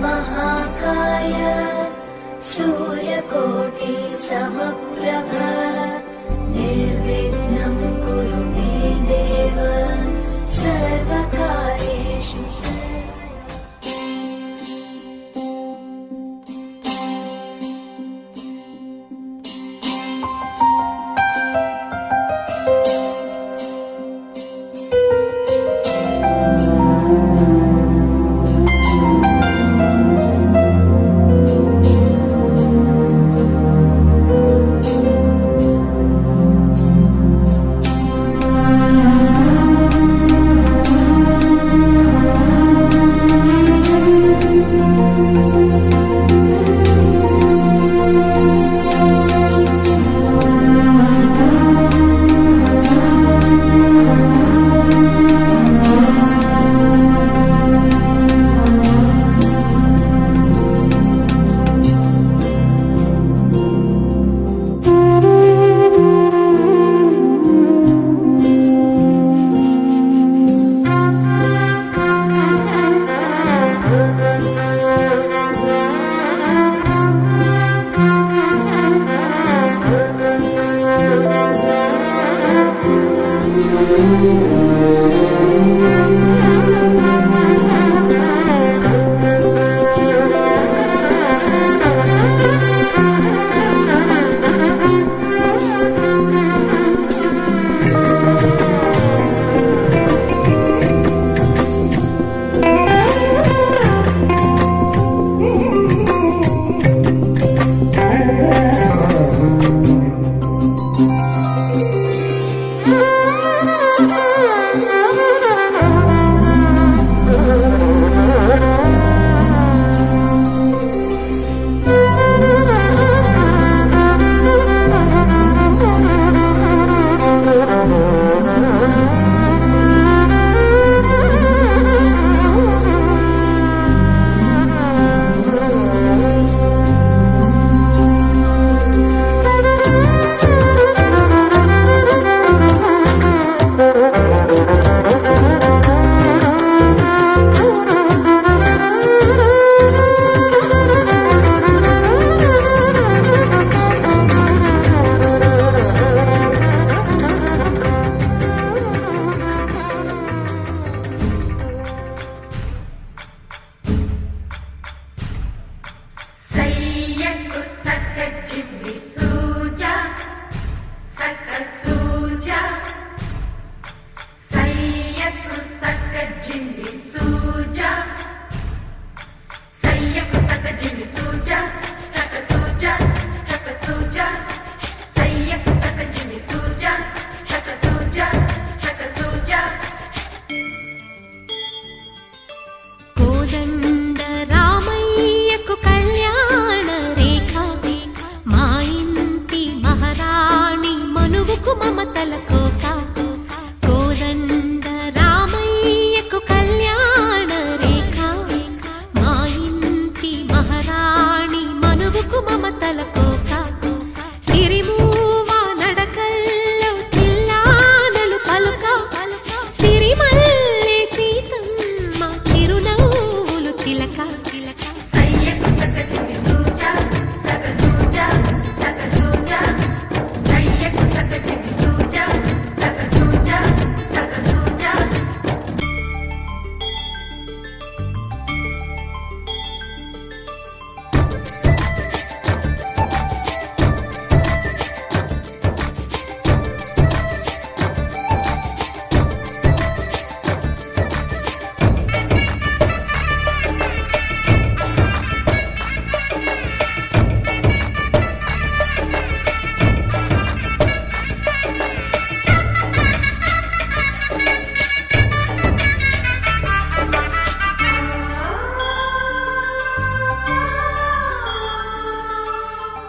महाकाय सूर्यकोटि समप्रभ निर्विघ्नं कुरु मे देव सर्वकार्येषु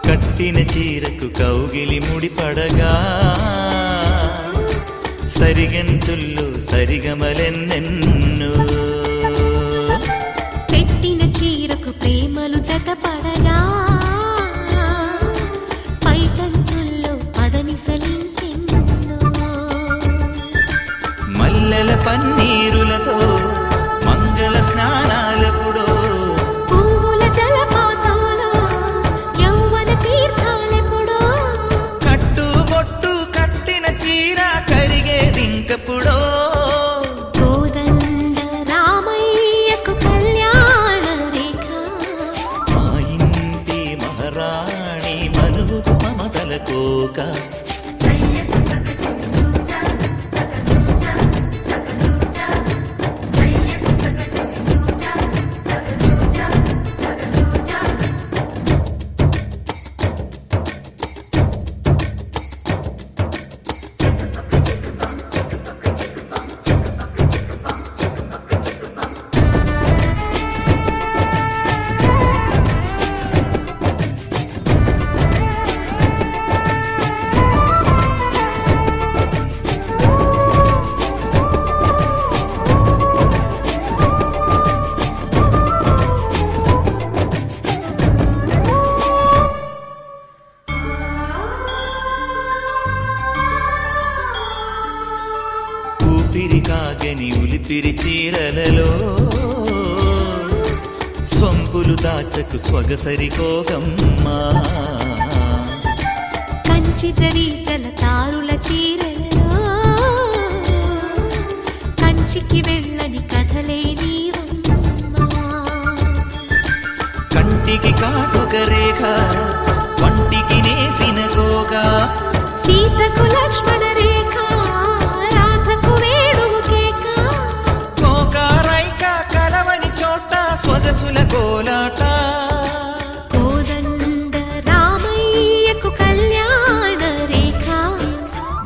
కట్టిన చీరకు కౌగిలి ముడిపడగా సరిగంతుల్లో సరిగమలెన్నెన్నో పెట్టిన చీరకు ప్రేమలు జతపడగా పైటంచుల్లో పదనిసలింకెన్నో మల్లెల పన్నీరులతో మంగళ స్నానాలపుడో చీరలలో సొంపులు దాచకు స్వగసరి కోగమ్మా కంచి జరి జలతారుల చీరలలో కంచికి వెళ్ళని కథలే నీవమ్మా కంటికి కాటుక రేఖ వంటికి నేసిన కోగా సీతకు లక్ష్మణ రేఖ రాధకు వేణువు కేక కోకారైక కలవని చోట స్వగసుల కోలాట కోదండ రామయ్యకు కళ్యాణ రేఖ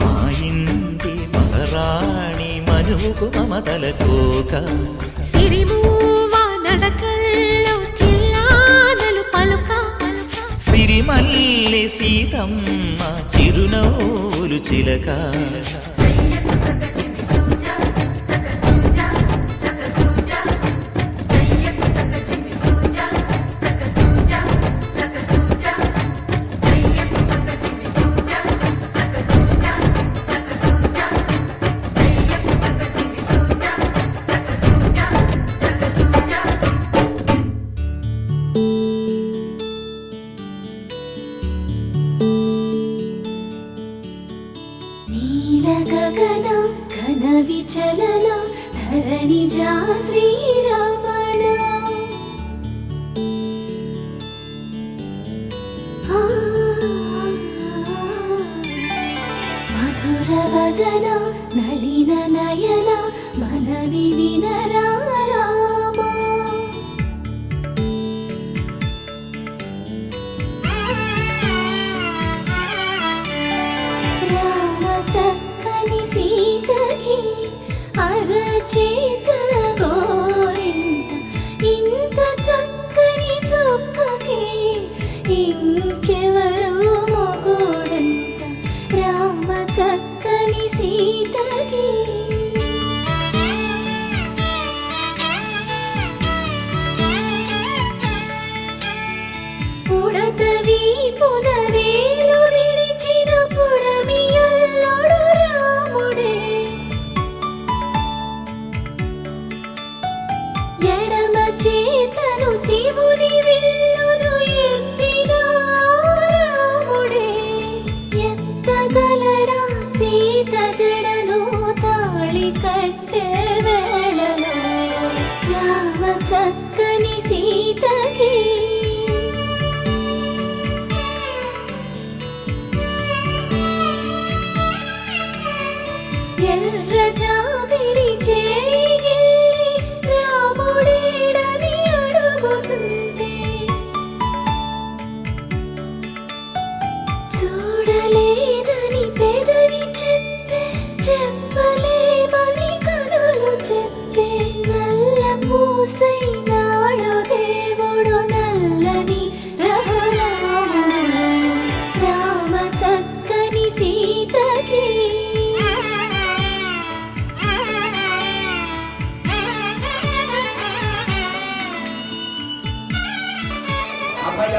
మా ఇంటి మహారాణి మనువుకు మమతల కోక సిరిమూవ నడకల్లో తిల్లానలు పలుక సిరిమల్లె సీతమ్మ చిరునవ్వులు చిలక నీల గగన ఘన విచలన ధరణి జా శ్రీరమణ మధుర వదన నళిన నయన మనవి వినరా రామా చక్కని సీతకి అరచేత గోరింట ఇంత చక్కని చుక్కకి ఇంకెవరు మొగుడంట రామ చక్కని సీతకి ఉడతవి పునవేలు విడిచిన పుడమియల్లోడు రాముడే ఎడమ చేతను శివుని విల్లును ఎత్తిన రాముడే ఎత్తగలడా సీత జడను తాళి కట్టే వేళలో రామ చక్కని సీతకి ఎర్ర జాబిలి చేయి రాముడేడని అడుగుతుంటే చూడలేదని పెదవి చెప్పే చెప్పలేమని కనులు చెప్పే నల్ల పూసైనాడు దేవుడు నల్లని రఘురాముడు రామ చక్కని సీతకి అభయ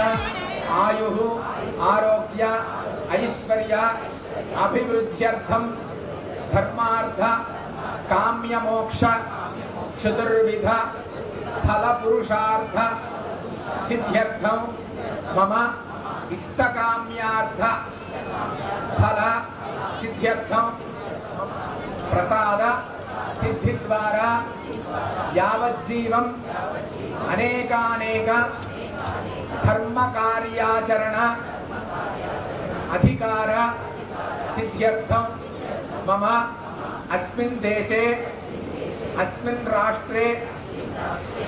ఆయుః ఆరోగ్య ఐశ్వర్య అభివృద్ధ్యర్థం ధర్మార్థ కామ్య మోక్ష చతుర్విధ ఫల పురుషార్థ సిద్ధ్యర్థం మమ ఇష్టకామ్యార్థ ఫల సిద్ధ్యర్థం ప్రసాద సిద్ధి ద్వారా యావజ్జీవం అనేకానేక ధర్మ కార్యాచరణ అధికార సిద్ధ్యర్థం మమ అస్మిన్ దేశే అస్మిన్ రాష్ట్రే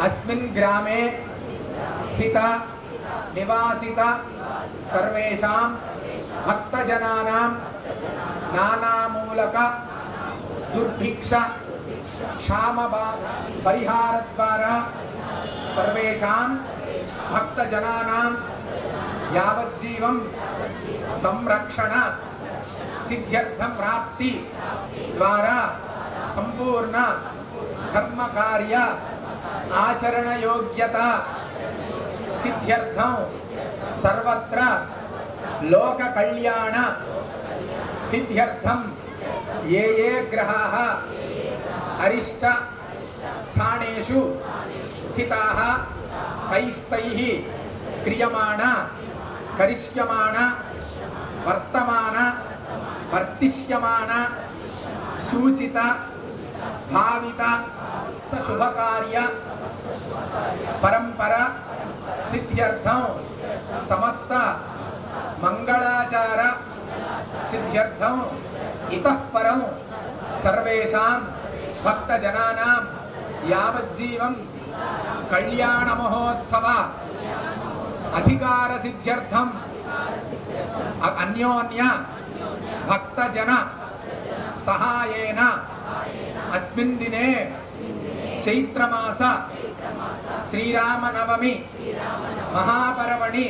అస్మిన్ గ్రామే స్థిత నివాసిత సర్వేషాం భక్తజనానాం నానామూలక దుర్భిక్ష క్షామబాధ పరిహార ద్వారా సర్వేషాం భక్తజనానాం యావజ్జీవం సంరక్షణ సిద్ధ్యర్థం ప్రాప్తి ద్వారా సంపూర్ణ ధర్మ కార్య ఆచరణ యోగ్యత సిద్ధ్యర్థం సర్వత్ర లోక కళ్యాణ సిద్ధ్యర్థం ఏ గ్రహాः అరిష్ట స్థానేషు స్థితాః తైస్తైః క్రియమాణ కరిష్యమాణ వర్తమాన వర్తిష్యమాన సూచిత భావిత శుభకార్య పరంపర సిద్ధ్యర్థం సమస్త మంగళాచార సిద్ధ్యర్థం ఇతః పరం సర్వేషాం భక్తజనానాం యావజ్జీవం కళ్యాణ మహోత్సవ అధికార సిద్ధ్యర్థం అన్యోన్య భక్తజన సహాయేన అస్మిన్ దినే చైత్రమాస శ్రీరామనవమి మహాపర్వణి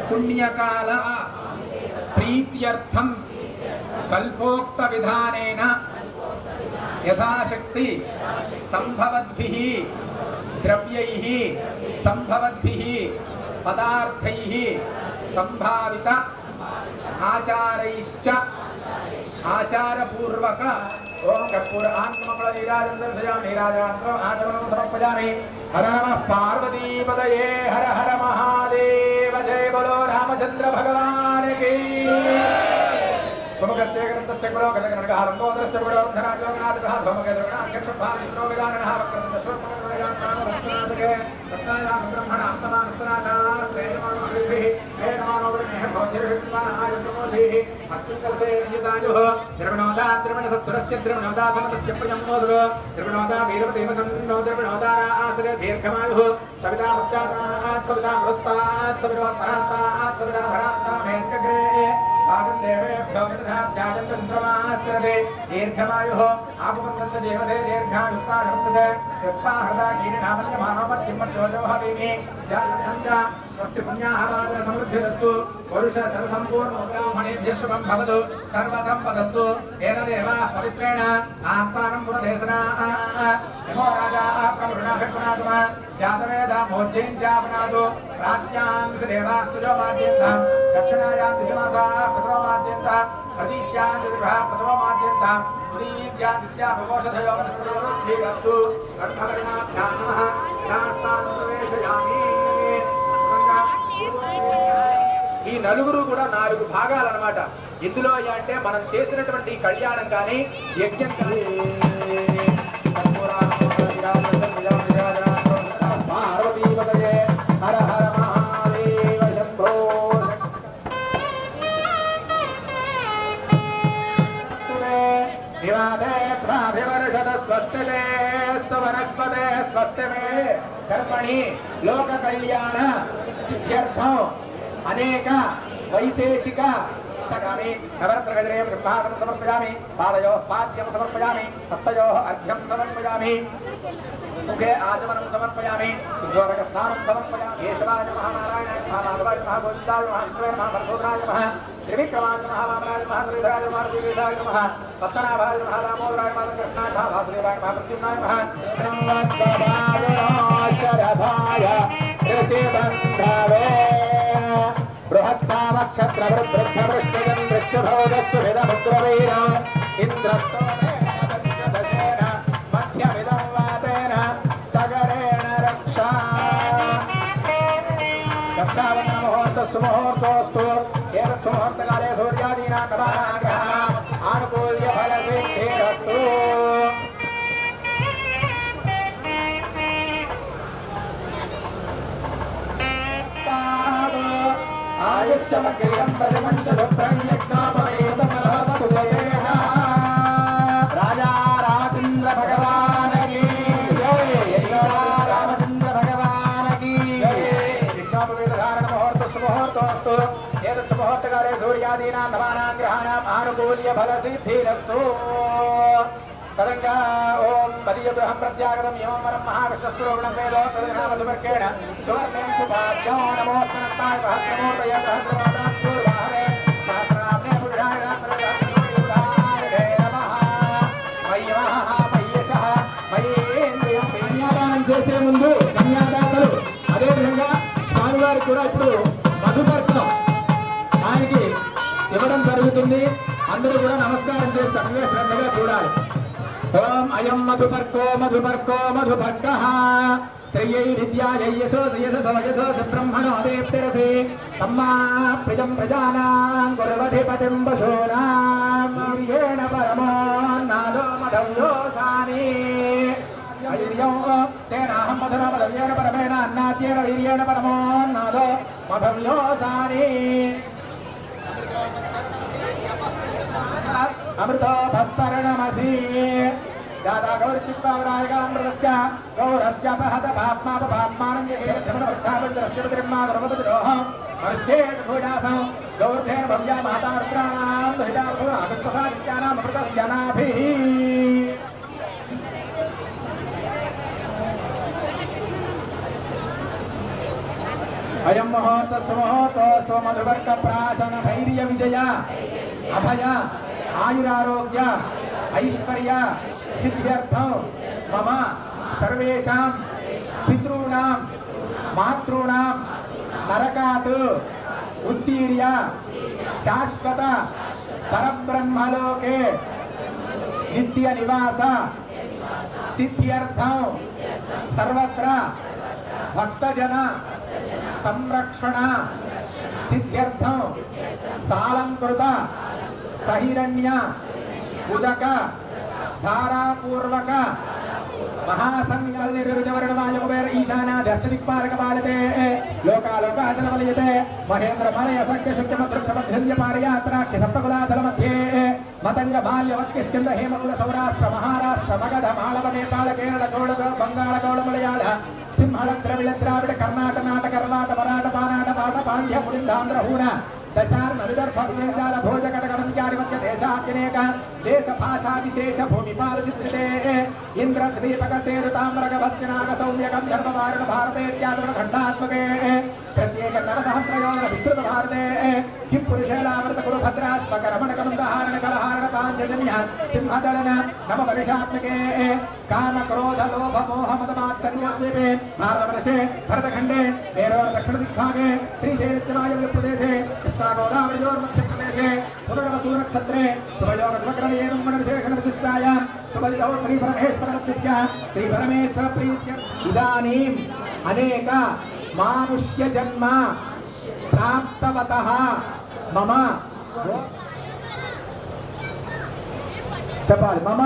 పుణ్యకాల ప్రీత్యర్థం కల్పోక్త విధానేన యథాశక్తి సంభవద్భిః ద్రవ్యైః సంభవద్భిః పదార్థైః సంభావిత ఆచారైశ్చ ఆచారపూర్వక ఓం కర్పూర ఆత్మకళ నీరాజనం దర్శయామి నీరాజనం ఆచమనం సమర్పయామి హర నమః పార్వతీపదయే హర హర మహాదేవ జయ బలో రామచంద్ర భగవాన్ కీ సుముఖస్య గ్రంథస్య గురో గజగణగ లంబోదరస్య గురో ధనాజోగనాథ ధోమగేంద్రగణ అధ్యక్ష భావిత్రో విధానః వక్రతుం శ్లోకం వేదాంతానకే సత్యాయాం బ్రహ్మణ అంతమానస్తనాచారేణమానోభిః వేదమానోబ్రహ్మ భోజ్యర్హిత్వానాయుతమోషిః అస్మికల్పే నియతాయుః ద్రవిణోదా ద్రవిణసత్తురస్య ద్రవిణోదా ధనమస్య ప్రియంనోదురో ద్రవిణోదా వీరవతేమసన్నో ద్రవిణోదారా ఆశ్రయ దీర్ఘమాయుః సవితా పశ్చాత్తాత్ సవితా పురస్తాత్ సవితోత్తరాత్తాత్ సవితా ధరాత్తామేత్యగ్రే భాగం దేవేభ్యో విదధాత్యాజంద్రమాస్తరదే దీర్ఘమాయుః ఆపవంతంత జీవసే దీర్ఘాయుక్తారవత్ససే యస్పాహృదా కీర్ణామన్యమానోపత్యమర్చోజోహవీమి జాతకంచ స్వస్తి పుణ్యాహవాద సమృద్ధిరస్తు పురుష సరసంపూర్ణోబ్రాహ్మణేభ్యः శుభం భవతు సర్వసంపదస్తు ఏన దేవా పవిత్రేణ ఆత్మానం పురదేశనా యమో రాజా ప్రముఖనాభిపునాతుమ జాతవేద మోజ్జేంచాపునాతు రాజ్యాం శ్రీదేవాత్మజో మాద్యంతం దక్షిణాయాం దిశమాసా పదో మాద్యంతం ప్రతీక్ష్యాం దిర్భా ప్రసవో మాద్యంతం ఉదీచ్యాం దిశ్యా ప్రకోషధయో వనస్పతిరస్తు గర్భగణాభ్యాం నమః శాస్త్రాన్ ప్రవేశయామి. ఈ నలుగురు కూడా 4 భాగాలు అన్నమాట. ఇందులో అంటే మనం చేసినటువంటి కళ్యాణం కానీ యజ్ఞం కానీ పార్వతీపతయే హర హర మహాదేవ శంభో వనస్పతే స్వస్తిమే కర్మణి లోక కళ్యాణ సిద్ధ్యర్థం అనేక వైశేషిక సగామి నవరత్నగజరేయం బ్రహ్మావనం సమర్పయామి పాదయోః పాద్యం సమర్పయామి హస్తయోః అర్ఘ్యం సమర్పయామి ముఖే ఆచమనం సమర్పయామి శుద్ధోదక స్నానం సమర్పయామి కేశవాయ నమః నారాయణాయ నమః మాధవాయ నమః గోవిందాయ నమః విష్ణువే నమః సరస్వతాయ నమః త్రివిక్రమాయ నమః వామనాయ నమః శ్రీధరాయ నమః శ్రీవేదాయ నమః పద్మనాభాయ నమః దామోదరాయ నమః కృష్ణాయ నమః వాసుదేవాయ నమః ప్రద్యుమ్నాయ నమః శరభాయ ఋషిబంధవే బృహత్సావక్షత్రవృద్ధవృష్టజం దృష్టిభోగస్సుభిదముగ్రవీర ఇంద్రస్తోమేన పంచదశేన మధ్యమిదం వాతేన సగరేణ రక్షా రక్షాబంధన ముహూర్తః సుముహూర్తోస్తు ఏతత్ సుముహూర్తకాలే సూర్యాదీనాం నవాగ్రహాः ఆనుకూల్య ఫలసిద్ధిరస్తు. ఆయుష్యమగ్రియం ప్రతిమంచదుఃఖం యజ్ఞోపవేతమలవతులేన రాజా రామచంద్ర భగవాన్ కీ జై. రామచంద్ర భగవాన్ కీ జై. యజ్ఞోపవేత ధారణ ముహూర్త సుముహూర్తోస్తు ఏతత్ సుముహూర్తకాలే సూర్యాదీనాం నవానాం గ్రహాణాం ఆనుకూల్య ఫలసిద్ధిరస్తు. తదంగా ఓం మదీయగృహం ప్రత్యాగతం యమవరం మహావిష్ణుస్వరూపిణం వేదోత్తరనామధుమర్కేణ సువర్ణం సుభాభ్యో నమోస్తనస్తాయ సహస్రమూర్తయ సహస్రపాదాత్పూర్వాహరే సహస్రనామ్నే పురుషాయ రాత్రయాత్రయోయుధాయ నమః. మయ్యమః మయ్యశః మయ్యేంద్రియం. కన్యాదానం చేసే ముందు కన్యాదాతలు అదేవిధంగా స్వామివారికి కూడా ఇప్పుడు మధుపర్కం ఆయనకి ఇవ్వడం జరుగుతుంది. అందరూ కూడా నమస్కారం చేసి శ్రద్ధగా చూడాలి. ఓం అయం మధుపర్కో మధుపర్కో మధుపర్కః త్రయై విద్యాయై యశో బ్రహ్మణో దేప్తిరసి తమ్మా ప్రజం ప్రజానాం కుర్వధిపతిం వశూనాం వీర్యేణ పరమోన్నాదో మధవ్యోసాని అయ్యో తేనాహం మధునా మధవ్యేన పరమేణ అన్నాద్యేన వీర్యేణ పరమోన్నాదో మధవ్యోసాని అమృతో భస్తరణమసి దాదా గౌరచిత్తావరాయకామృతస్య గౌరస్య పహత పాప్మాపపాప్మానం యహేవృద్ధావృద్రస్య ద్రోహం హరిష్టే భూజాసం గౌర్ధేన భవ్యా మాతారుద్రాణాం దుహితాభూ అగస్వసాదిత్యానాం అమృతస్య నాభిః అయం ముహూర్త సుముహూర్తో మధువర్క ప్రాశన ధైర్య విజయ అభయ ఆయురారోగ్య ఐశ్వర్య సిద్ధ్యర్థం మమ సర్వేషాం పితॄణాం మాతॄణాం నరకాత్ ఉత్తీర్య శాశ్వత పరబ్రహ్మలోకే నిత్య నివాస సిద్ధ్యర్థం సర్వత్ర భక్తజన సంరక్షణ సిద్ధ్యర్థం సాలంకృత సహిరణ్య ఉదక ధారాపూర్వక महासंकल निर्विजवर्ण वायुकुबेर ईशाना दक्षदिक्पालक पालते लोकालोकाचल वलयते महेंद्र मलय सख्य शुक्य मधुक्ष मध्यन्य पारयात्राख्य सप्तकुलाचल मध्ये मतंग बाल्यवत्य स्कंद हेमकुल सौराष्ट्र महाराष्ट्र मगध मालव नेपाल केरल चोळ बंगाल गौड़ मलयाळ सिंहल द्रविड़ द्राविड़ कर्नाटक नाटक कर्वाट मराठ पानाट पाट पांड्य पुलिंदांध्र हूण दशार्ण विदर्भ विजयजाल भोज कटकवंत्यादिवत्य देशाद्यनेक देश भाषा विशेष भूमिपाल चित्रिते इंद्र द्वीपक सेतु ताम्रक भस्तिनाग सौम्य गंधर्व वारण भारते इत्यादि खंडात्मके प्रत्येक नवसहस्रयोजन विस्तृत भारते किं पुरुषेलावृत कुरु भद्राश्वक रमण कमंदहारण कलहारण पांचजन्य सिंहदलन नव वर्षात्मके काम क्रोध लोभ मोह मद मात्सर्याद्वीपे भारतवर्षे भरतखंडे मेरोर दक्षिण दिग्भागे श्रीशैलवायव्य प्रदेशे कृष्णागोदावरीयोर्मध्यप्रदेशे पुनर्वसु नक्षत्रे शुभयोगवक्रणेन मनविशेषण विशिष्टायां शुभयोगो श्री परमेश्वरस्य श्री परमेश्वर प्रीत्य इदानीं अनेक मानुष्य जन्म प्राप्तवतः मम मम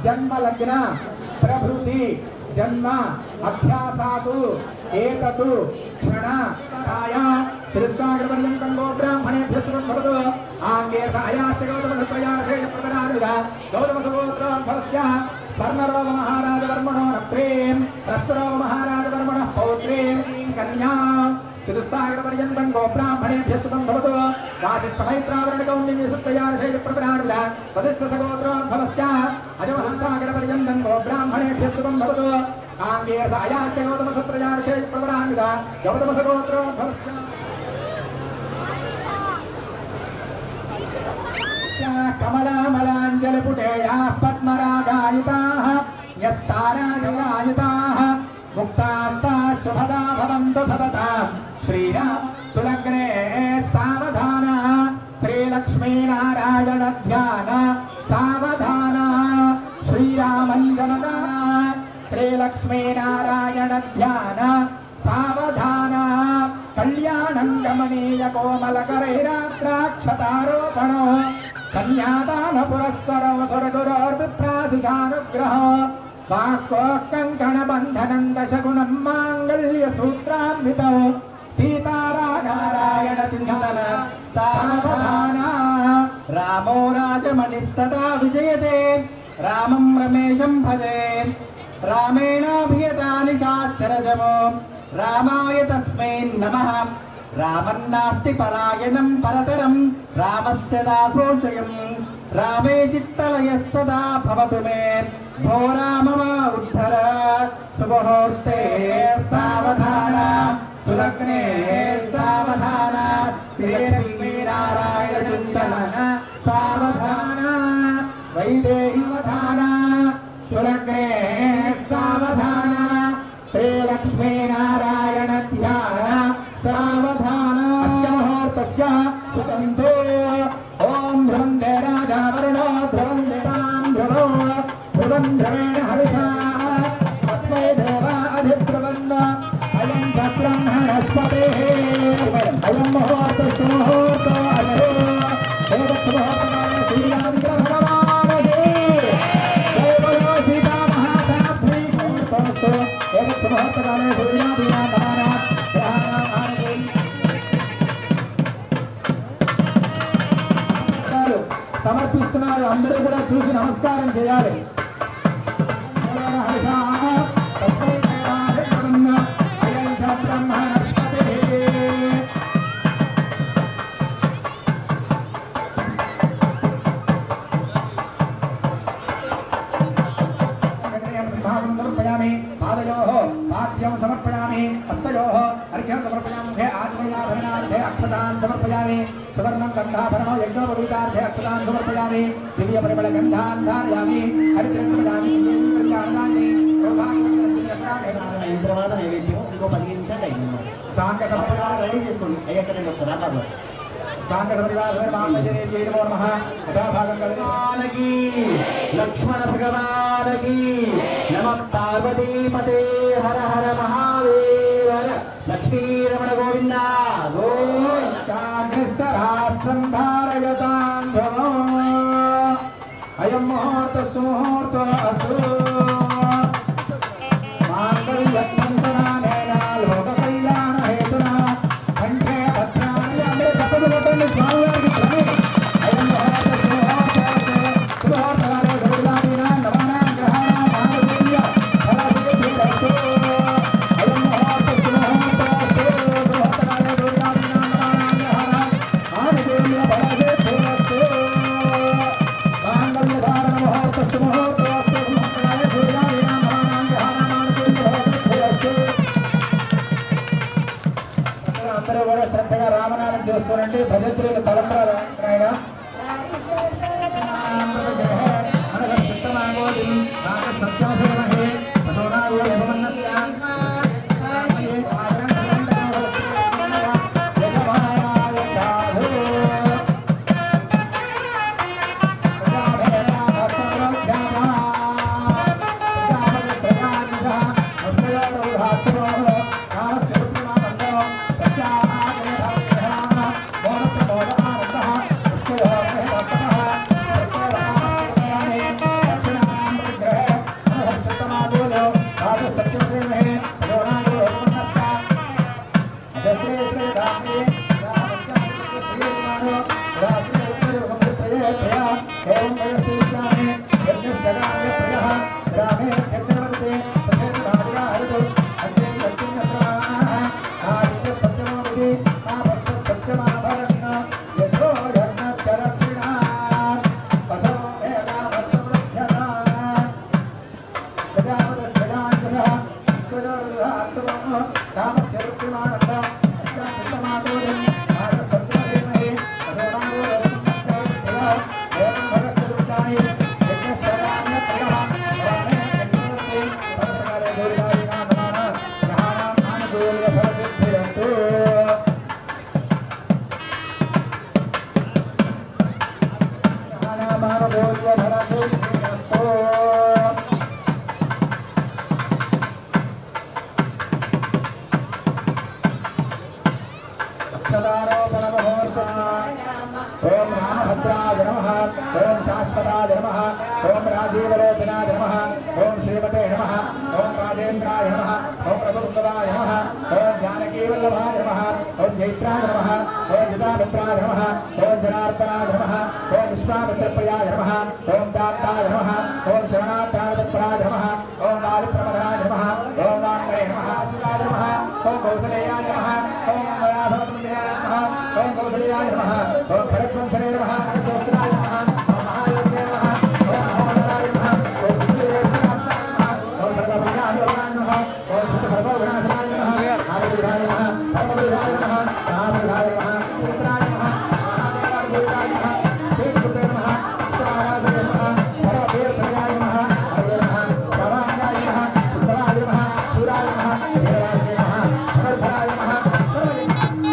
जन्म लग्न प्रभृति जन्म अभ्यासातु एततु क्षण काया श्रीस्वागतपर्यं कंगो ब्राह्मणेभ्यः शुभं भवतु आंगे सायास्य गौतमसत्रयाशेष प्रकटानुगा गौतमसगोत्रोद्भवस्य स्वर्णरोग महाराज वर्मणो रत्रें रस्तरोग महाराज वर्मणः पौत्रें कन्या श्रीस्वागतपर्यं गो ब्राह्मणेभ्यः शुभं भवतु वासिष्ठमैत्रावरणकौण्डिन्यसत्रयाशेष प्रकटानुगा वसिष्ठसगोत्रोद्भवस्य अजमहंसागरपर्यं गो ब्राह्मणेभ्यः शुभं भवतु आंगे सायास्य गौतमसत्रयाशेष प्रकटानुगा गौतमसगोत्रोद्भवस्य कमलामलाञ्जलिपुटेयाः पद्मरागायुताः यस्तारागायुताः मुक्तास्ताः शुभदा भवन्तु भवतां श्रीराम सुलग्ने सावधान श्रीलक्ष्मीनारायण ध्यान सावधान श्रीरामञ्जनदान श्रीलक्ष्मीनारायण ध्यान सावधान कल्याणं गमनीय कोमलकरैराक्षतारोपणो कन्यादान पुरस्सरो सुरगुरोर्विप्राशिषानुग्रहो वाक्कोक्कङ्कण बन्धनं दशगुणं माङ्गल्यसूत्रान्वितौ सीतारानारायण चिन्तन सावधान रामो राजमणिः सदा विजयते रामं रमेशं भजे रामेणाभियता निशाचरजमो रामाय तस्मै नमः रामन्नास्ति परायणं परतरं रामस्य दासोषयं रामे चित्तलयः सदा भवतु मे भो राम उद्धर सुमुहूर्ते सावधान सुलग्ने सावधान श्रीलक्ष्मीनारायण चिन्तन सावधान वैदेहीवधान सुलग्ने सावधान श्रीलक्ष्मीनारायण ध्यान सावधान अस्य मुहूर्तस्य सुगन्धो ॐ ध्रुवं दे राजा वरुणो ध्रुवं देतां ध्रुवो वनस्पतेः अयं मुहूर्तः सुमुहूर्तो अयो एतत् मुहूर्तकाले श्रीरामचन्द्र भगवान् जय बोलो सीता महासाध्वी मुहूर्तोऽस्तु एतत् मुहूर्तकाले श्रीरामचन्द्र సమర్పిస్తున్నారు అందరూ కూడా చూసి నమస్కారం చేయాలి సమర్పయామి పాదయోః పాద్యం సమర్పయామి హస్తయోః అర్ఘ్యం సమర్పయామి ఆచమయాభరణార్థే అక్షతాన్ సమర్పయామి సువర్ణం గంధాభరణో యజ్ఞోపవీతార్థే అక్షతాన్ సమర్పయామి దివ్య పరిమళ గంధాన్ ధారయామి హరిద్రయామి అయిన తర్వాత నైవేద్యం ఇంకో 15 నిమిషాలు అయింది సాంగ రెడీ చేసుకోండి అయ్యక్కడే వస్తారా బాబు భగవానకి లక్ష్మణ భగవానకి నమ పార్వతీపతే హర హర మహాదేవర లక్ష్మీరమణ గోవింద గోవిందరాష్ట్రం ధారయతాం అయం ముహూర్త సుముహూర్త అస్తు లోక కళ్యాణ హేతున కంఠే భద్రాణి అంటే తప్పదు కొట్టండి స్వామివారికి ప్రణయం అయం ముహూర్త సుముహూర్తకాలే గౌరీనాథీనా నమనా గ్రహాణ మానవీయ ఫలసిద్ధిరస్తు అయం ముహూర్త సుముహూర్తోస్తు సుముహూర్తకాలే గౌరీనాథీనా నమనా గ్రహాణ మానవీయ ఫలసిద్ధిరస్తు మాంగళ్యధారణ ముహూర్త సుముహూర్తోస్తు సుముహూర్తకాలే గౌరీనాథీనా నమనా గ్రహాణ మానవీయ ఫలసిద్ధిరస్తు. అందరూ కూడా శ్రద్ధగా రామనామం చేసుకోనండి భజత్రులు తలంబరాలు ఆయన ఓం రామభద్రాయ నమః ఓం శాశ్వతాయ నమః ఓం రాజీవలోచనాయ నమః ఓం శ్రీమతే నమః ఓం రాజేంద్రాయ నమః ఓం ప్రభుత్వాయ నమః ఓం జానకీవల్లభాయ నమః ఓం జైత్రాయ నమః ఓం యుధామిత్రాయ నమః ఓం జనార్దనాయ నమః ఓం విశ్వామిత్రప్రియాయ నమః ఓం దాత్తాయ నమః ఓం శరణార్థాయ నమః ఓం వాలిప్రమదాయ నమః ఓం వాంగయ నమః సురాయ నమః ఓం కౌసలేయాయ నమః ఓం వరాభవతుల్యాయ నమః ఓం కౌసలేయాయ నమః ఓం భరద్వంశనే నమః గోత్రాయ నమః ఓం మహాయోగే నమః ఓం మహోదరాయ నమః ఓం విష్ణుదేవాయ నమః ఓం సర్వభయాయ నమః ఓం సర్వవినాశనాయ నమః ఆదివిధాయ నమః సర్వవిధాయ నమః రామవిధాయ నమః పుత్రాయ నమః మహాదేవాయ నమః శ్రీకృతే నమః విష్ణురాయ నమః పరమేశ్వరాయ నమః హరే నమః శరవాయ నమః సుందరాయ నమః సూరాయ నమః దేవాయ నమః అనర్థాయ నమః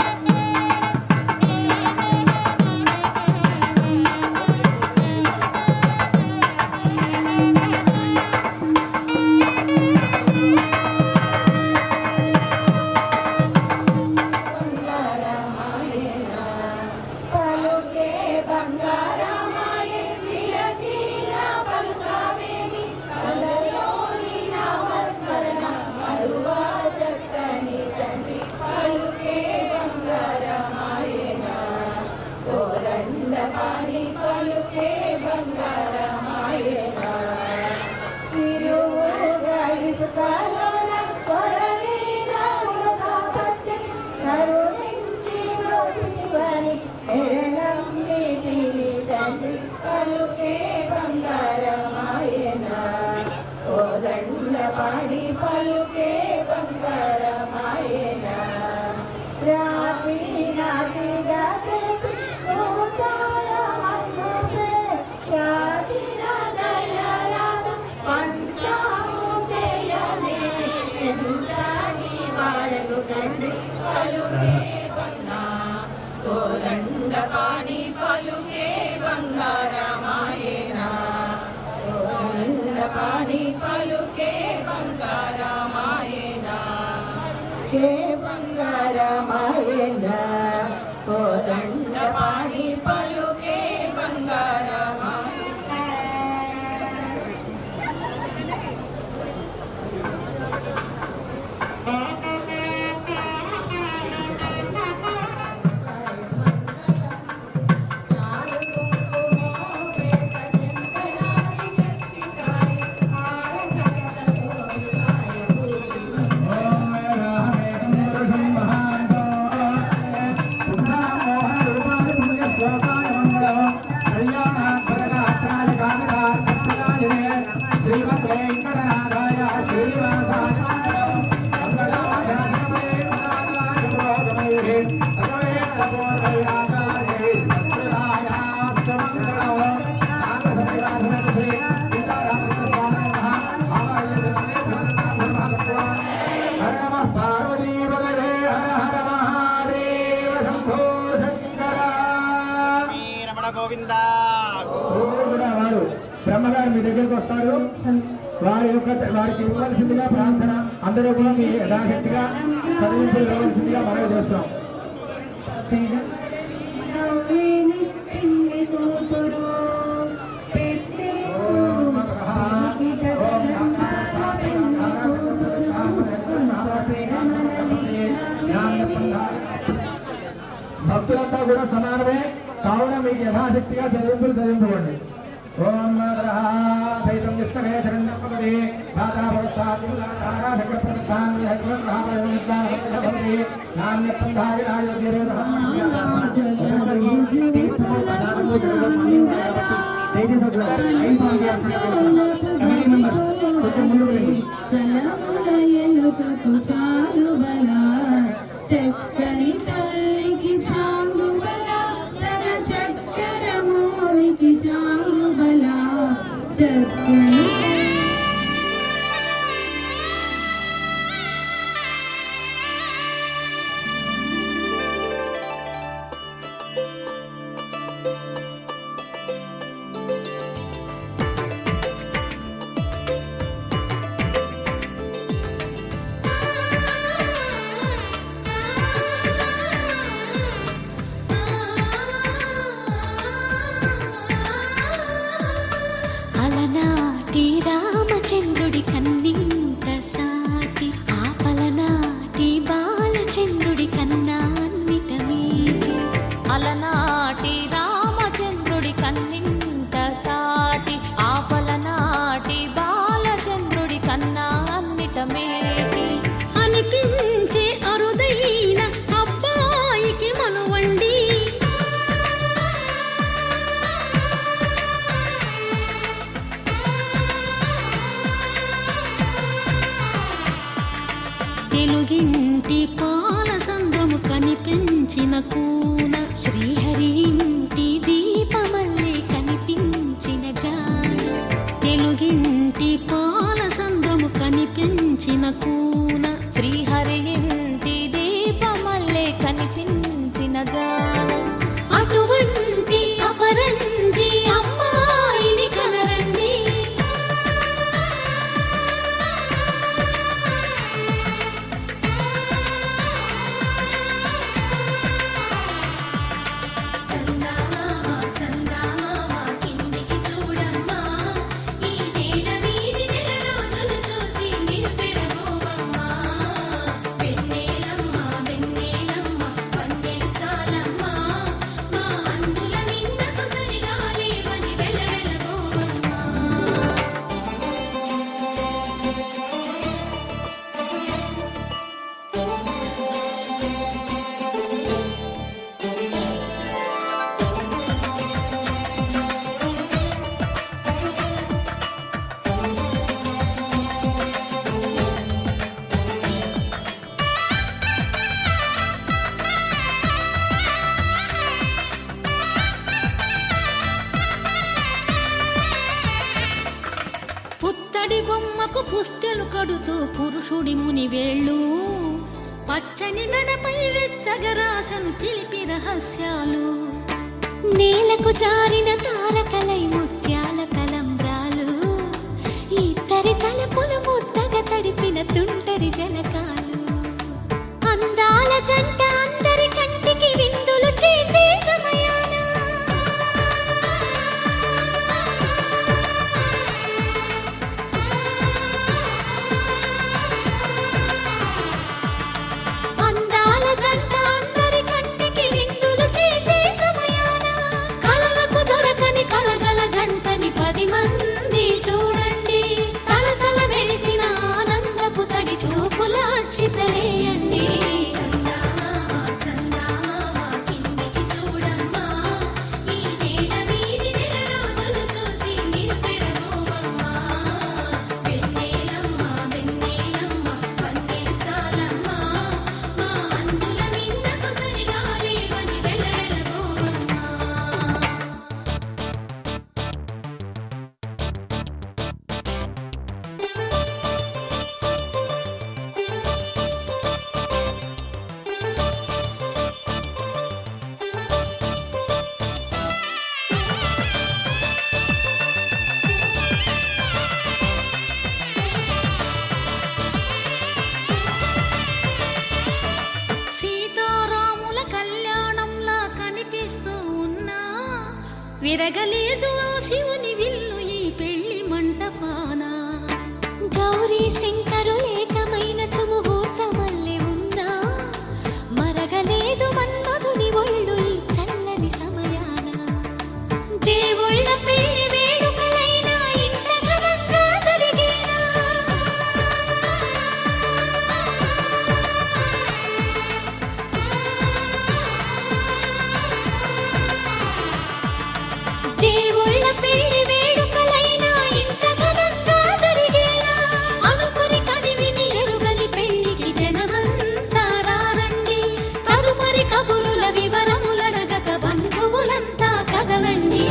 ఎంతటి వాడకు తండ్రి పలుకే బంగా కోదండపాణి పలుకే బంగారమాయేనా కోదండపాణి పలుకే బంగారమాయేనా కే బంగారమాయేనా కోదండపాణి పలుకే బంగారమాయేనా. వారు బ్రహ్మగారు మీ దగ్గరికి వస్తారు. వారికి ఇవ్వాల్సిందిగా ప్రార్థన అందరూ కూడా మీ యథాశక్తిగా చదివింపులు ఇవ్వాల్సిందిగా మనవి చేస్తున్నాం. భక్తులంతా కూడా సమానమే కావున మీకు యథాశక్తిగా చదివింపులు చదివింపండి. ఓం దైతం విష్ణవే శరణ్యపదే చక్కని తల్లికి చాంగుబల తన చక్కర మూలికి చాంగుబల చక్కని అలనాటి రామచంద్రుడి కన్నింత సాటి ఆపలనాటి బాలచంద్రుడి కన్నా అన్నిట మీటి అలనాటి రామచంద్రుడి కన్నింత సాటి ఆపలనాటి బాలచంద్రుడి కన్నా అన్నిట మేటి అనిపించే అరుదైన అబ్బాయికి మనువండి తెలుగింటి పాల సంద్రము కనిపించిన కూన శ్రీహరి ఇంటి దీపమల్లే కనిపించిన జాన తెలుగింటి పాల సంద్రము కనిపించిన కూన శ్రీహరి ఇంటి దీపమల్లే కనిపించిన జాన అటువంటి అపరంజి అమ్మాయిని కనరండి పుస్తెలు కడుతూ పురుషుడి ముని వేళ్ళు పచ్చని నడపై వెచ్చగరాసను చిలిపి రహస్యాలు నేలకు జారిన తారకలై ముత్యాల తలంబ్రాలు ఇద్దరి తలపుల ముద్దగా తడిపిన తుంటరి జలకాలు అందాల జంట అందరి కంటికి విందులు చేసే సమయాన అందాల జంట అందరి కంటికి విందులు చేసే సమయాన కలలకు దొరకని కలగల జంటని 10 మంది చూడండి తలతల మెరిసిన ఆనందపు తడి చూపుల అక్షితలేయండి సీతారాముల కళ్యాణంలా కనిపిస్తూ ఉన్నా విరగలేదు ఆ శివుని విల్లు ఈ పెళ్లి మంటపాన గౌరీ శంకరులు ఏకమైన సుముహూర్తమల్లె ఉన్నా మరగలేదు మన్మధుని ఒళ్ళు ఈ చల్లని సమయాన దేవుళ్ళ పెళ్లి వేడుకలైనా ఇంత ఘనంగా జరిగేనా దేవుళ్ళ పెళ్లి వేడుకలైనా ఇంత ఘనంగా జరిగేలా అనుకుని కదివిని ఎరుగని పెళ్లికి జనమంతా రారండి తదుపరి కబురుల వివరములడగక బంధువులంతా కదలండి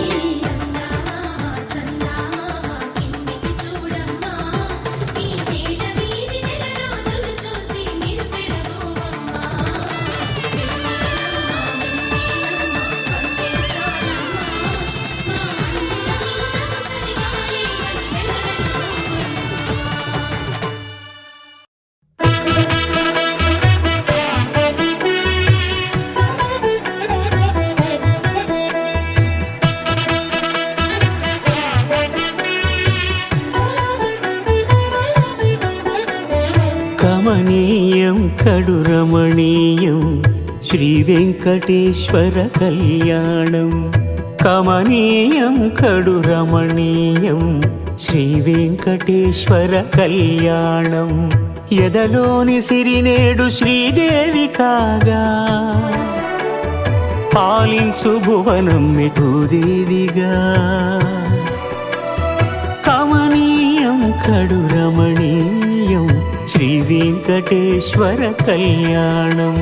కిందికి చూడమ్మా ఈ నేల వీధి నెల రోజులు చూసి నిలువెరబోవమ్మా కమనీయం కడు రమణీయం శ్రీ వెంకటేశ్వర కళ్యాణం కమనీయం కడు రమణీయం శ్రీ వెంకటేశ్వర కళ్యాణం ఎదలోని సిరినేడు శ్రీదేవి కాగా పాలించు భువనం భూదేవిగా కమనీయం కడు రమణీయం శ్రీ వెంకటేశ్వర కళ్యాణం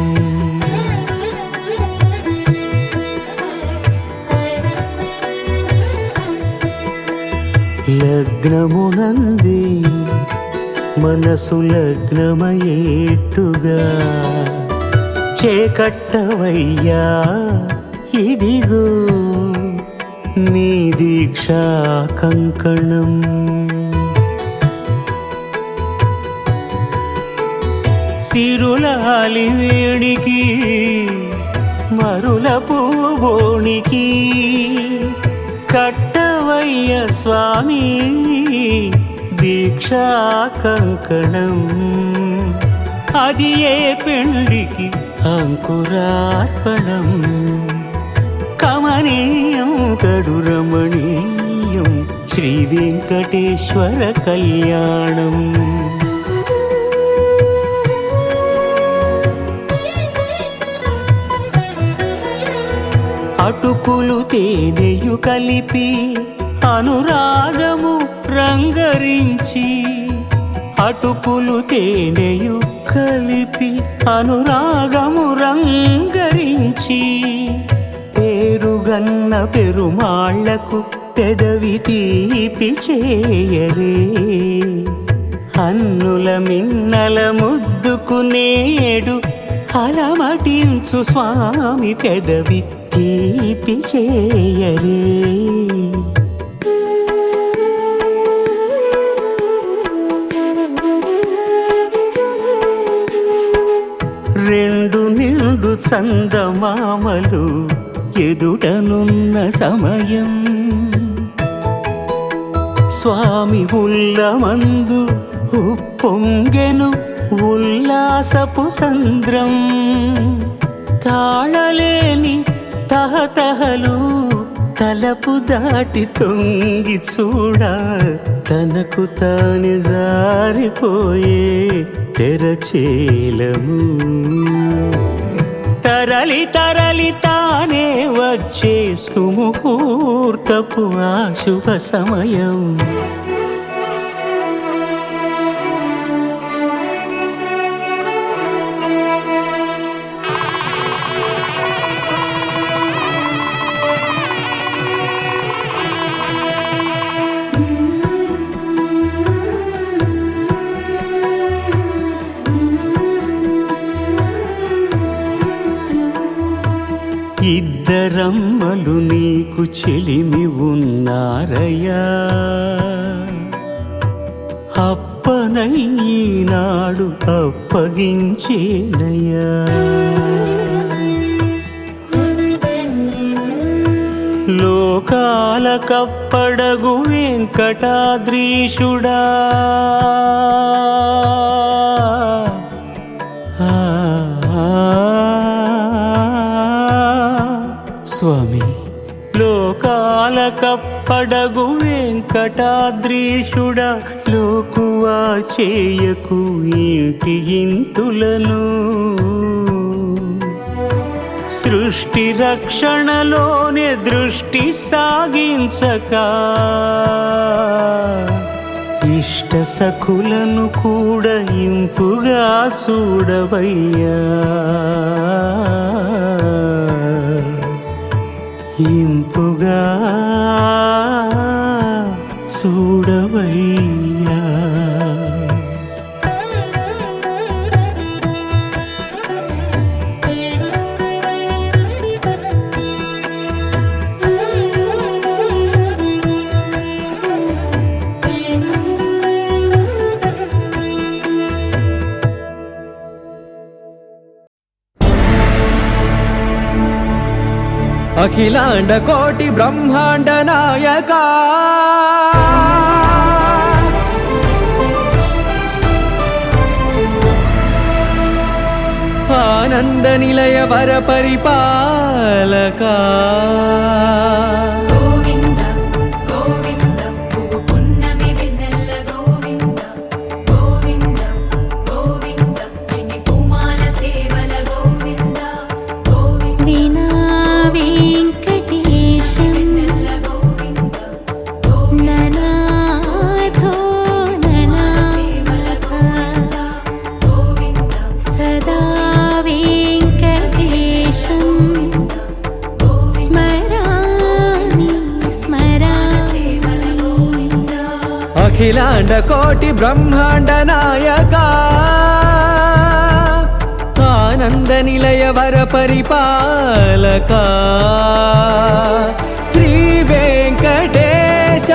లగ్నమునందే మనసు లగ్నమయేట్టుగా చేకట్టవయ్యా ఇదిగో నీ దీక్షా కంకణం సిరులాలి వేడికి మరుల పూబోనికి కట్టవయ్య స్వామి దీక్షా కంకణం అది ఏ పెళ్లికి అంకురార్పణం కమనీయం కడు రమణీయం శ్రీ వెంకటేశ్వర కళ్యాణం అటుకులు తేనెయు కలిపి అనురాగము రంగరించి అటుకులు తేనెయు కలిపి అనురాగము రంగరించి పేరుగన్న పెరుమాళ్లకు పెదవి తీపి చేయరే అన్నుల మిన్నల ముద్దుకునేడు అలమటించు స్వామి పెదవి తీపి చేయరే. రెండు నిండు చందమామలు ఎదుటనున్న సమయం స్వామి ఉల్లమందు ఉప్పొంగెను ఉల్లాసపు సంద్రం. తాళలేని తహతహలు తలపు దాటి తొంగి చూడ తనకు తాని జారిపోయే తెరచేలము. తరలి తరలి తానే వచ్చేస్తు ముహూర్తపు ఆ శుభ సమయం. ఇద్దరమ్మలు నీకు చెలిమి ఉన్నారయ్యా, అప్పనై ఈనాడు అప్పగించేనయ్యా. లోకాల కప్పడగు వెంకటాద్రీషుడా, స్వామి లోకాల కప్పడగు వెంకటాద్రీషుడా, లోకువా చేయకు ఇంటి ఇంతులను. సృష్టి రక్షణలోనే దృష్టి సాగించక ఇష్ట సఖులను కూడా ఇంపుగా చూడవయ్యా, ఇంపుగా చూడవయ్యా. అఖిలాండ కోటి బ్రహ్మాండ నాయకా, ఆనంద నిలయ వర పరిపాలకా, గోవింద గోవింద పువ్వు పున్నమి వెన్నెల గోవింద గోవింద గోవింద చిన్ని పూమాల సేవల గోవింద గోవింద వీణా వెంకటేశం గోవింద ననాథో ననా సేవల గోవింద గోవింద సదా వెంకటేశం స్మరామి స్మరామి సేవల గోవింద. అఖిలాండ కోటి బ్రహ్మాండ నాయకా, ఆనంద నిలయ వర పరిపాలకా, శ్రీ వెంకటేశ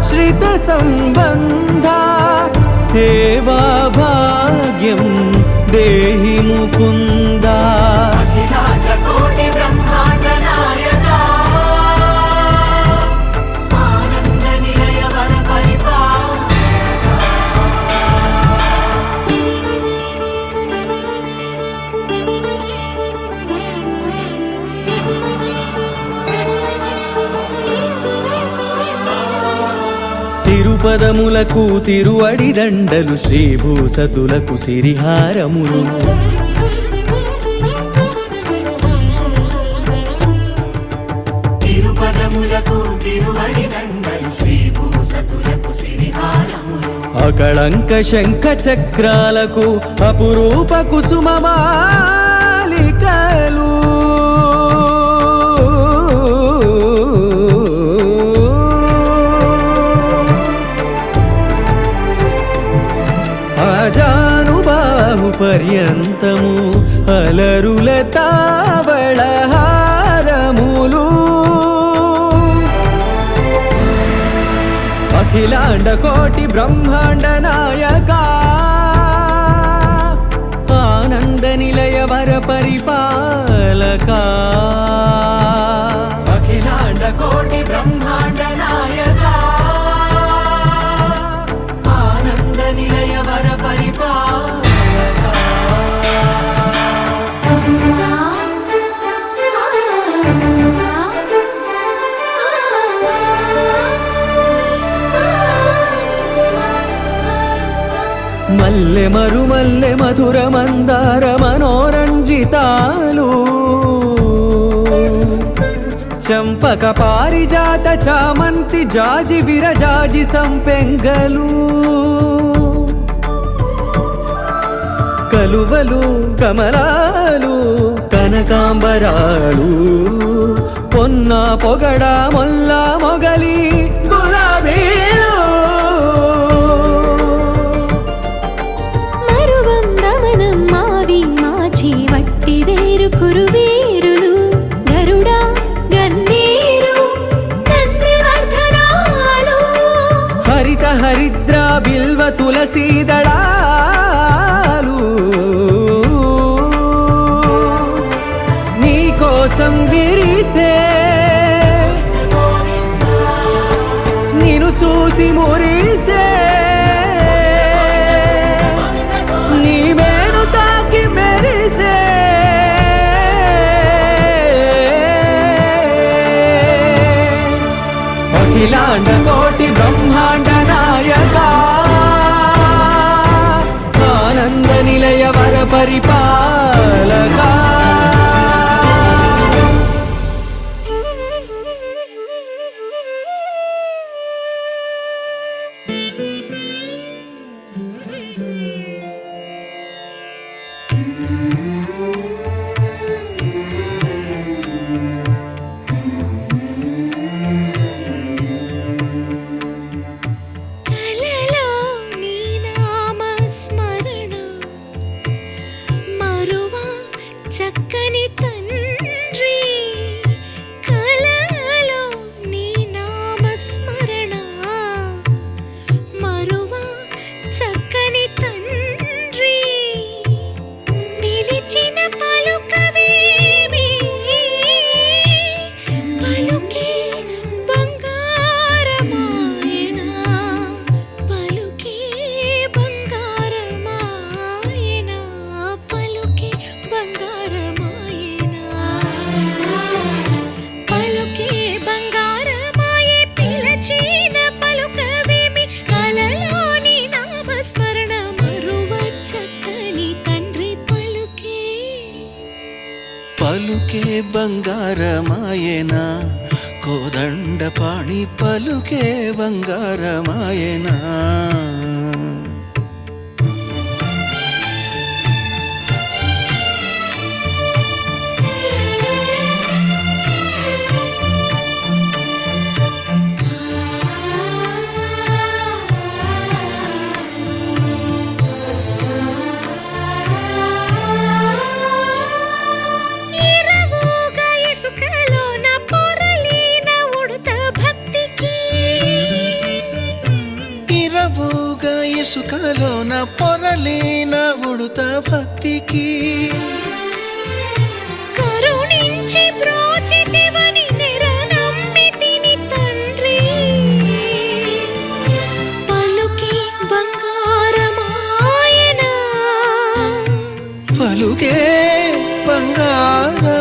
శ్రిత సంబంధ సేవా భాగ్యం దేహి ముకుంద. అఖిలాండ కోటి బ్రహ్మాండ నాయకా, ఆనంద నిలయ వర పరిపాలకా. తిరుపదములకు తిరువడి దండలు, శ్రీభూసతులకు సిరిహారములు, తిరుపదములకు తిరువడి దండలు, శ్రీభూసతులకు సిరిహారములు, అకళంక శంఖ చక్రాలకు అపురూప కుసుమమాలికలు, పర్యంతము అలరుల తావళహారములు అఖిలాండ కోటి బ్రహ్మాండ నాయక ఆనంద నిలయ వర పరిపాలక అఖిలాండ కోటి బ్రహ్మాండ నాయక ఆనంద నిలయ వర పరిపాలక మల్లె మరుమల్లె మధుర మందార మనోరంజితాలు చంపక పారిజాత చామంతి జాజి విరజాజి సంపెంగలు కలువలు కమలాలు కనకాంబరాలు పొన్న పొగడ మొల్ల మొగలి గులాబీలు వట్టి వేరు కురువేరులు గరుడా గన్నేరు నందివర్ధనాలు హరిత హరిద్ర బిల్వ తులసీదళాలు నీ కోసం విరిసే నిన్ను చూసి మురిసే నీ మేను తాకి మెరిసే అఖిలాండ కోటి బ్రహ్మాండ నాయక ఆనంద నిలయ వర పరిపాలక కలలో నీ నామ స్మరణ మరువా చక్కని తండ్రి కలలో నీ నామ స్మరణ మరువా చక్కని తండ్రి పిలిచిన పలుకవేమి పలుకే బంగారమాయనా పలుకే బంగారమాయనా పలుకే బంగారమాయనా పలుకే బంగారమాయే పిలచిన పలుకవేమి కలలోని నామస్మరణ మరువ చక్కని తండ్రి పలుకే పలుకే బంగారమాయనా కోదండపాణి పలుకే బంగారమాయనా ఇరవుగా ఇసుకలోన పొరలిన ఉడత భక్తికి ఇరవుగా ఇసుకలోన పొరలిన ఉడుత భక్తికి కరుణించి బ్రోచితివని నిరనమ్మితిని తండ్రి పలుకే బంగారమాయనా పలుకే బంగారమాయనా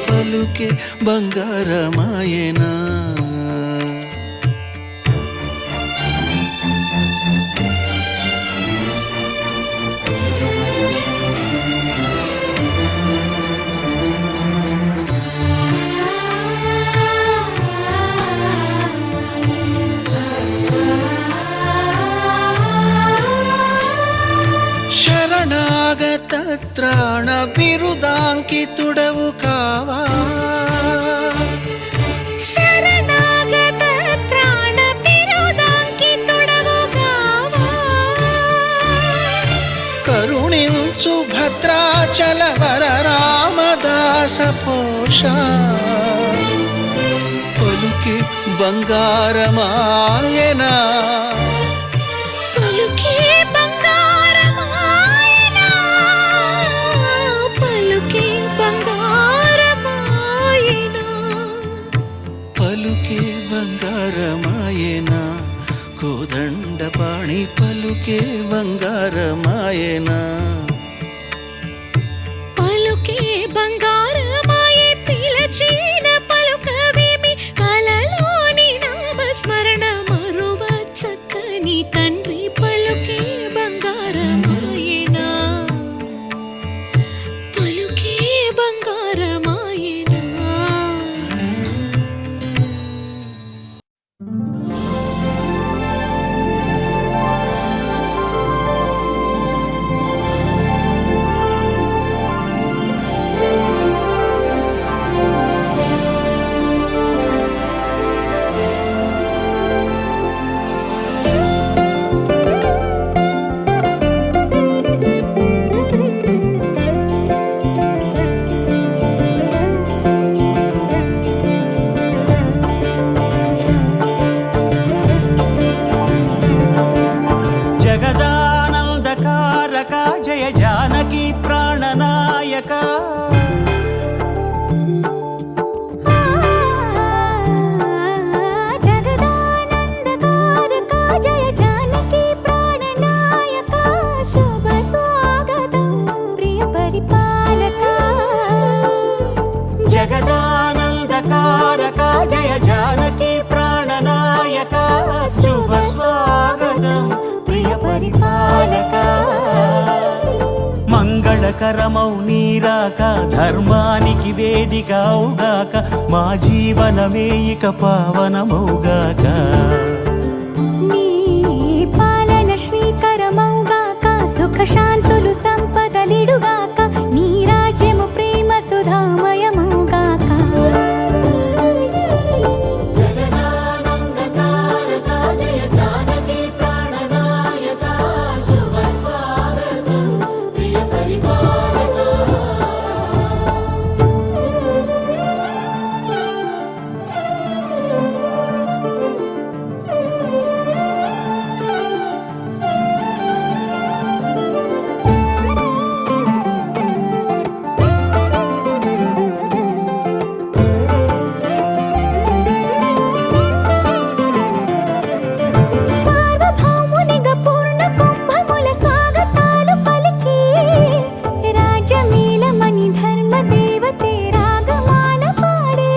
పలుకే బంగారమాయనా శరణాగత త్రాణ బిరుదాంకితుడవు కావా శరణాగత త్రాణ బిరుదాంకితుడవు కావా కరుణించు భద్రాచల వర రామదాస పోష పలుకి బంగారమాయనా పలుకే బంగారమాయనా పలుకే బంగారమాయనా పలుకే బంగారమాయనా కోదండపాణి పలుకే బంగారమాయనా పలుకే బంగారమాయే పిలచిన పలుకవేమి కలలోని నామస్మరణ మరువ చక్కని తండ్రి పలుకే బంగారమాయనా పలుకే బంగారమాయనా జగదానందకారక జయ జానకి ప్రాణనాయక జగదానందకారక జయ జానకి ప్రాణనాయక శుభ స్వాగతం ప్రియ పరిపాలక జగదానందకారక జయ జానకి ప్రాణనాయక శుభ స్వాగతం ప్రియ పరిపాలక మంగళకరమౌ నీరాక ధర్మానికి వేదికవుగాక మా జీవనమే ఇక పావనమౌగాక నీ పాలన శ్రీకరమౌగాక సుఖ శాంతులు సంపదలిడుగాక నీ రాజ్యము ప్రేమ సుధామయమౌగాక జగదానందకారక జయ జానకి ప్రాణనాయక శుభ స్వాగతం ప్రియ పరిపాలక సార్వభౌమునిగా పూర్ణ కుంభముల స్వాగతాలు పలికి రాజమేళమణి ధర్మ దేవతే రాగమాల పాడే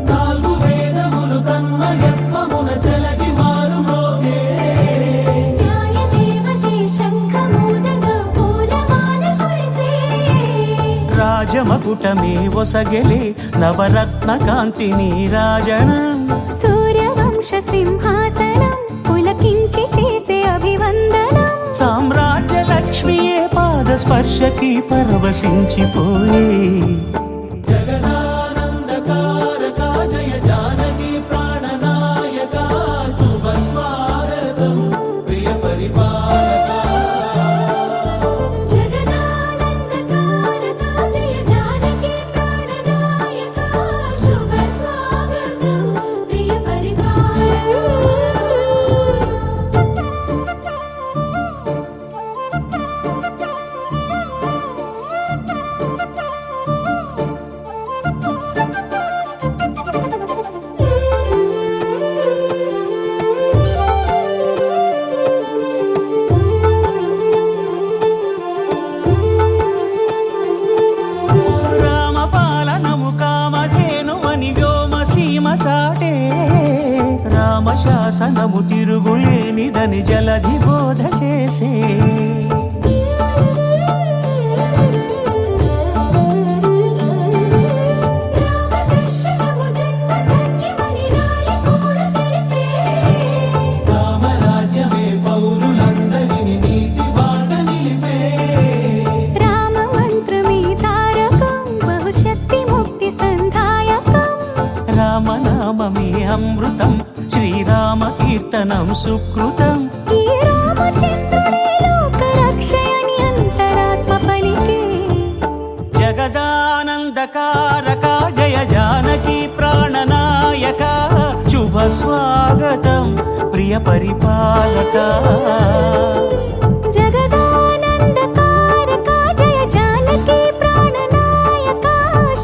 నాలుగు వేదములు తన్మయత్వమున చెలగి మారుమోగే న్యాయ దేవతే శంఖమూదగా పూలమాల కురిసే రాజమకుటమే ఒసగెలే నవరత్న కాంతి నీరాజనం సూర్యవంశ సింహాసనం పులకించి చేసే అభివందనం సామ్రాజ్య లక్ష్మియే పాద స్పర్శకి పరవశించిపోయే జగదానందకారక జయ జానకి ప్రాణనాయక శుభ స్వాగతం ప్రియ పరిపాలక జగదానందకారక జయ జానకి ప్రాణనాయక శుభ స్వాగతం ప్రియ రామపాలనము కామధేను అని వ్యోమసీమ చాటే రామశాసనము తిరుగులేనిదని జలధి బోధ చేసే రామదర్శనము జన్మధన్యమని రాయకూడ తెలిపే రామరాజ్యమే పౌరులందరిని నీతి బాట నిలిపే రామ మంత్రమే తారకం బహుశక్తి ముక్తి సంధాయకం రామనామమే అమృతం శ్రీ శ్రీరామ కీర్తనం సుకృతం ఈ రామచంద్రుడే లోకరక్షయని అంతరాత్మ పలికే జగదానందకారక జయ జానకి ప్రాణనాయక శుభ స్వాగతం ప్రియ పరిపాలక జగదానందకారక జయ జానకి ప్రాణనాయక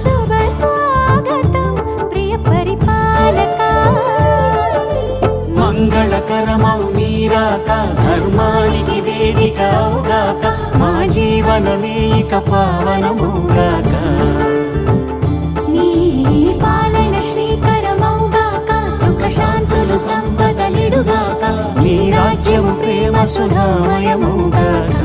శుభ స్వాగతం ప్రియ పరిపాలక మంగళకరమౌ నీరాక ధర్మానికి వేదిక అవుగాక మా జీవనమే ఇక పావనముగాక నీ పాలన శ్రీకరమౌగాక సుఖ శాంతులు సంపదలిడుగాక నీ రాజ్యము ప్రేమ సుధామయముగాక